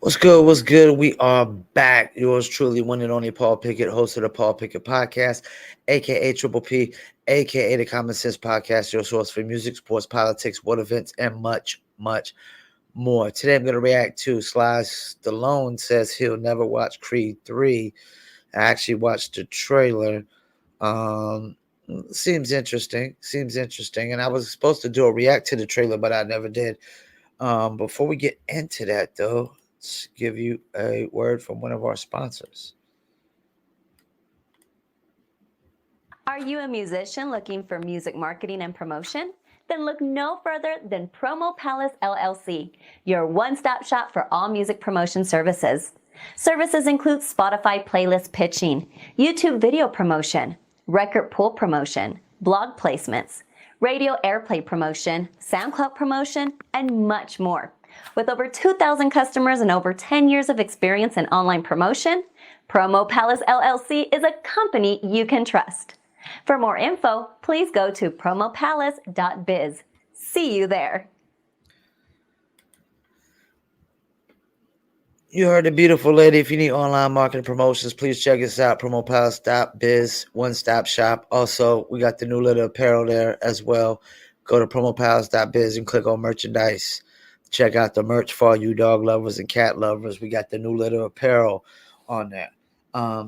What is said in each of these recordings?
What's good? What's good? We are back. Yours truly, one and only Paul Pickett, host of the Paul Pickett Podcast, aka Triple P, aka the Common Sense Podcast, your source for music, sports, politics, world events, and much, much more. Today, I'm going to react to Sly Stallone says he'll never watch Creed 3. I actually watched the trailer. Seems interesting. And I was supposed to do a react to the trailer, but I never did. Before we get into that, though, let's give you a word from one of our sponsors. Are you a musician looking for music marketing and promotion? Then look no further than Promo Palace LLC, your one-stop shop for all music promotion services. Services include Spotify playlist pitching, YouTube video promotion, record pool promotion, blog placements, radio airplay promotion, SoundCloud promotion, and much more. With over 2,000 customers and over 10 years of experience in online promotion, Promo Palace LLC is a company you can trust. For more info, please go to promopalace.biz. See you there. You heard the beautiful lady. If you need online marketing promotions, please check us out. promopalace.biz, one-stop shop. Also, we got the new little apparel there as well. Go to promopalace.biz and click on merchandise. Check out the merch for all you dog lovers and cat lovers. We got the new little apparel on there.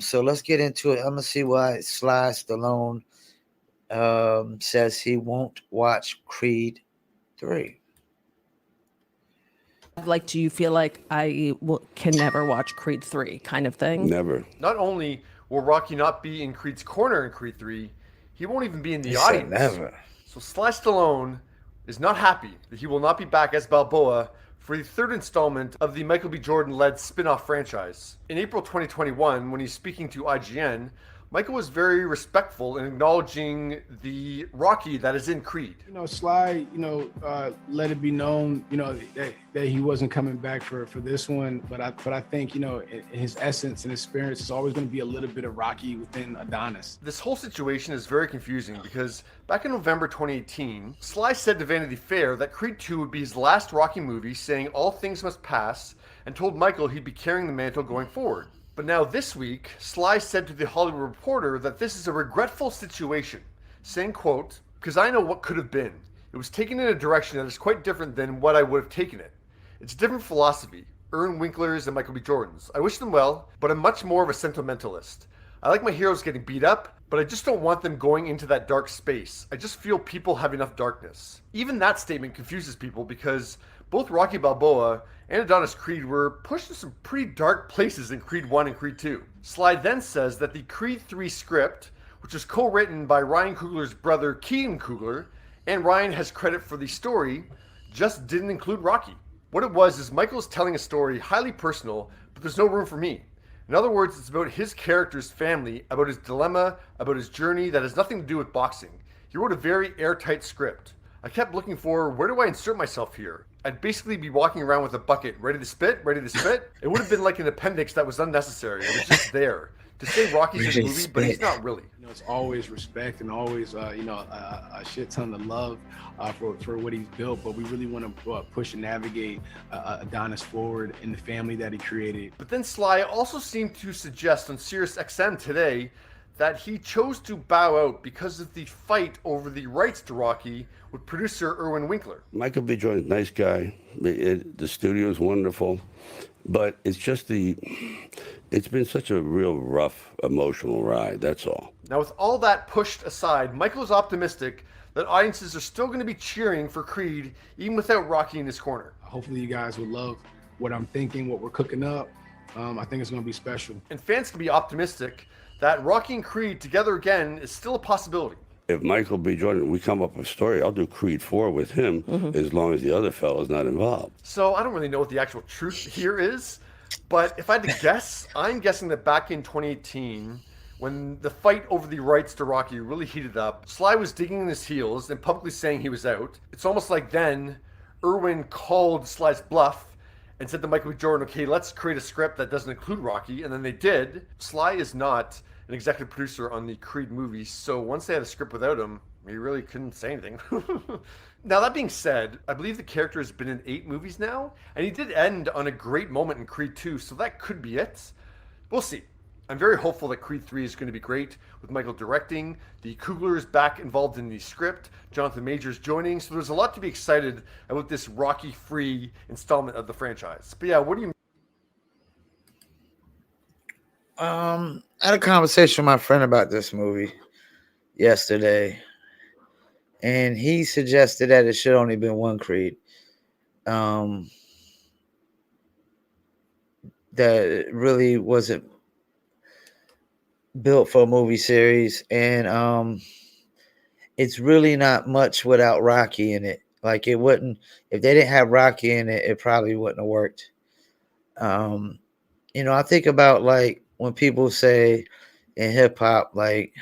So let's get into it. I'm gonna see why Sly Stallone says he won't watch Creed 3. Like, do you feel like can never watch Creed 3 kind of thing? Never. Not only will Rocky not be in Creed's corner in Creed 3, he won't even be in the audience. Never. So Sly Stallone is not happy that he will not be back as Balboa for the third installment of the Michael B. Jordan-led spin-off franchise. In April 2021, when he's speaking to IGN, Michael was very respectful in acknowledging the Rocky that is in Creed. Sly, let it be known, that he wasn't coming back for this one. But I think, in his essence and his spirit, it's always going to be a little bit of Rocky within Adonis. This whole situation is very confusing because back in November 2018, Sly said to Vanity Fair that Creed 2 would be his last Rocky movie, saying all things must pass, and told Michael he'd be carrying the mantle going forward. But now this week, Sly said to the Hollywood Reporter that this is a regretful situation, saying, quote, "Because I know what could have been. It was taken in a direction that is quite different than what I would have taken it. It's a different philosophy, Ern Winkler's and Michael B. Jordan's. I wish them well, but I'm much more of a sentimentalist. I like my heroes getting beat up, but I just don't want them going into that dark space. I just feel people have enough darkness." Even that statement confuses people because both Rocky Balboa and Adonis Creed were pushed to some pretty dark places in Creed 1 and Creed 2. Sly then says that the Creed 3 script, which was co-written by Ryan Coogler's brother Keaton Coogler, and Ryan has credit for the story, just didn't include Rocky. What it was is Michael's telling a story highly personal, but there's no room for me. In other words, it's about his character's family, about his dilemma, about his journey that has nothing to do with boxing. He wrote a very airtight script. I kept looking for, where do I insert myself here? I'd basically be walking around with a bucket, ready to spit. It would have been like an appendix that was unnecessary. It was just there. To say Rocky's in the movie, but he's not really. It's always respect and always, a shit ton of love for what he's built. But we really want to push and navigate Adonis forward in the family that he created. But then Sly also seemed to suggest on Sirius XM today that he chose to bow out because of the fight over the rights to Rocky with producer Erwin Winkler. Michael B. Jordan, nice guy. The studio is wonderful, but it's been such a real rough, emotional ride, that's all. Now with all that pushed aside, Michael is optimistic that audiences are still going to be cheering for Creed even without Rocky in his corner. Hopefully you guys will love what I'm thinking, what we're cooking up. I think it's going to be special. And fans can be optimistic that Rocky and Creed together again is still a possibility. If Michael B. Jordan, we come up with a story, I'll do Creed 4 with him as long as the other fella's not involved. So I don't really know what the actual truth here is, but if I had to guess, I'm guessing that back in 2018, when the fight over the rights to Rocky really heated up, Sly was digging in his heels and publicly saying he was out. It's almost like then Erwin called Sly's bluff and said to Michael B. Jordan, okay, let's create a script that doesn't include Rocky, and then they did. Sly is not an executive producer on the Creed movie, so once they had a script without him, he really couldn't say anything. Now, that being said, I believe the character has been in 8 movies now, and he did end on a great moment in Creed 2, so that could be it. We'll see. I'm very hopeful that Creed 3 is going to be great, with Michael directing, the Kugler's back involved in the script, Jonathan Majors joining, so there's a lot to be excited about this Rocky-free installment of the franchise. But yeah, what do you... I had a conversation with my friend about this movie yesterday, and he suggested that it should only been one Creed. Um, that it really wasn't built for a movie series, and it's really not much without Rocky in it. Like it wouldn't if they didn't have Rocky in it, it probably wouldn't have worked. Um, I think about like when people say in hip hop, like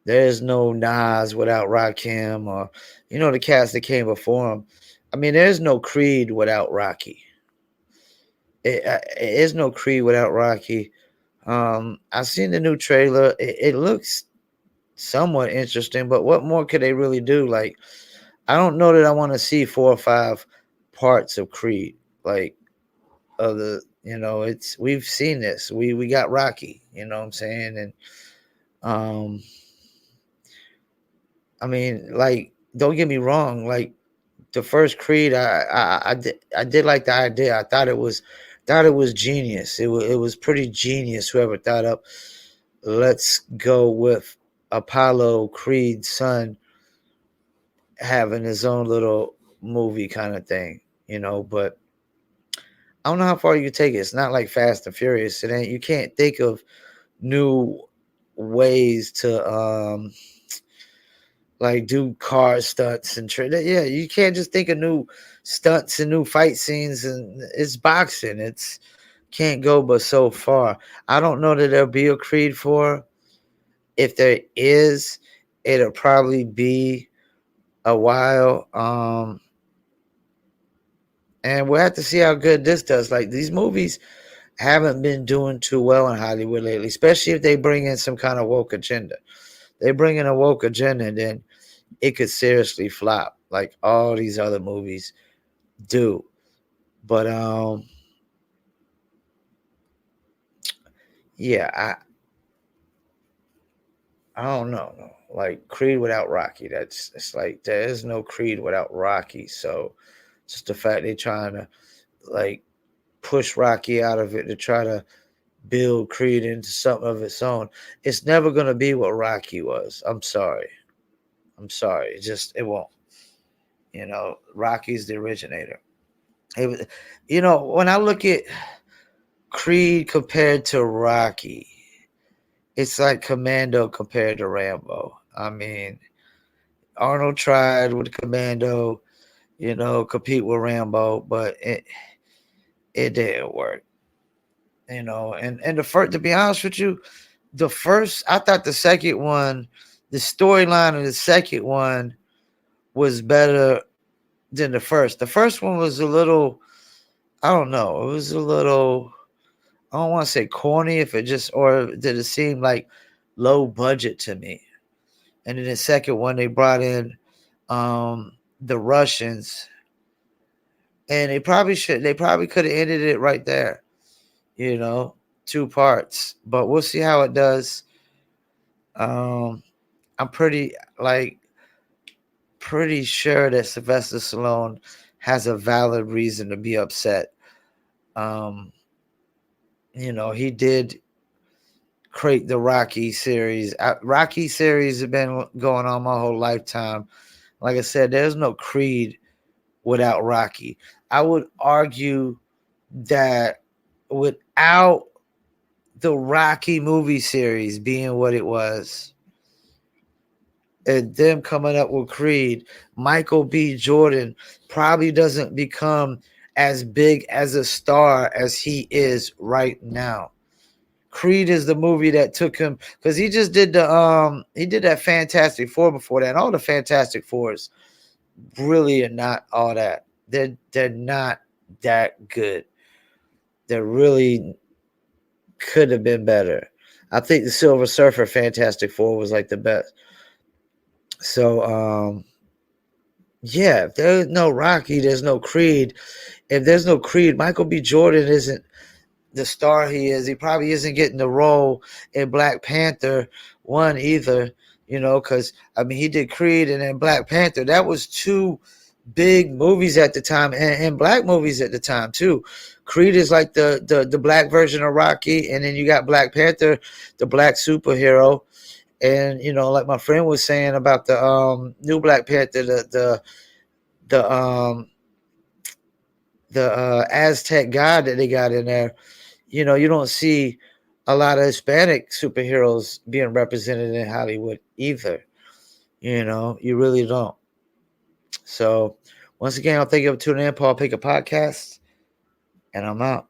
there's no Nas without Rakim, or the cast that came before him. I mean, there's no Creed without Rocky. It is no Creed without Rocky. I've seen the new trailer. It looks somewhat interesting, but what more could they really do? Like, I don't know that I want to see 4 or 5 parts of Creed. Like, of the, it's we've seen this. We got Rocky. You know what I'm saying? And um, I mean, like, don't get me wrong. Like the first Creed, I did like the idea. I thought it was genius. It was pretty genius. Whoever thought up, let's go with Apollo Creed's son having his own little movie kind of thing, But I don't know how far you can take it. It's not like Fast and Furious. It ain't. You can't think of new ways to like do car stunts and yeah, you can't just think of new stunts and new fight scenes, and it's boxing. It's can't go but so far. I don't know that there'll be a Creed 4. If there is, it'll probably be a while. And we'll have to see how good this does. Like these movies haven't been doing too well in Hollywood lately, especially if they bring in some kind of woke agenda. They bring in a woke agenda, then it could seriously flop, like all these other movies do. But yeah, I don't know. No. Like Creed without Rocky, it's like there is no Creed without Rocky. So just the fact they're trying to like push Rocky out of it to try to build Creed into something of its own. It's never gonna be what Rocky was. I'm sorry. It won't. Rocky's the originator. When I look at Creed compared to Rocky, it's like Commando compared to Rambo. I mean, Arnold tried with Commando, compete with Rambo, but it didn't work. And the first, to be honest with you, I thought the second one, the storyline of the second one was better than the first. The first one was a little, I don't know, it was a little, I don't want to say corny, or did it seem like low budget to me? And then the second one, they brought in the Russians, and they probably could have ended it right there, 2 parts. But we'll see how it does. I'm pretty sure that Sylvester Stallone has a valid reason to be upset. He did create the Rocky series. Rocky series have been going on my whole lifetime. Like I said, there's no Creed without Rocky. I would argue that without the Rocky movie series being what it was, and them coming up with Creed, Michael B. Jordan probably doesn't become as big as a star as he is right now. Creed is the movie that took him, because he just did he did that Fantastic Four before that, and all the Fantastic Fours really are not all that. They're not that good. They really could have been better. I think the Silver Surfer Fantastic Four was like the best. So Yeah, if there's no Rocky, there's no Creed. If there's no Creed, Michael B. Jordan isn't the star he is. He probably isn't getting the role in Black Panther one either, because I mean he did Creed and then Black Panther. That was two big movies at the time, and black movies at the time too. Creed is like the black version of Rocky, and then you got Black Panther, the black superhero. And like my friend was saying about the new Black Panther, the Aztec god that they got in there. You don't see a lot of Hispanic superheroes being represented in Hollywood either. You really don't. So once again, I'll thank you for tuning in, Paul Pickett Podcast, and I'm out.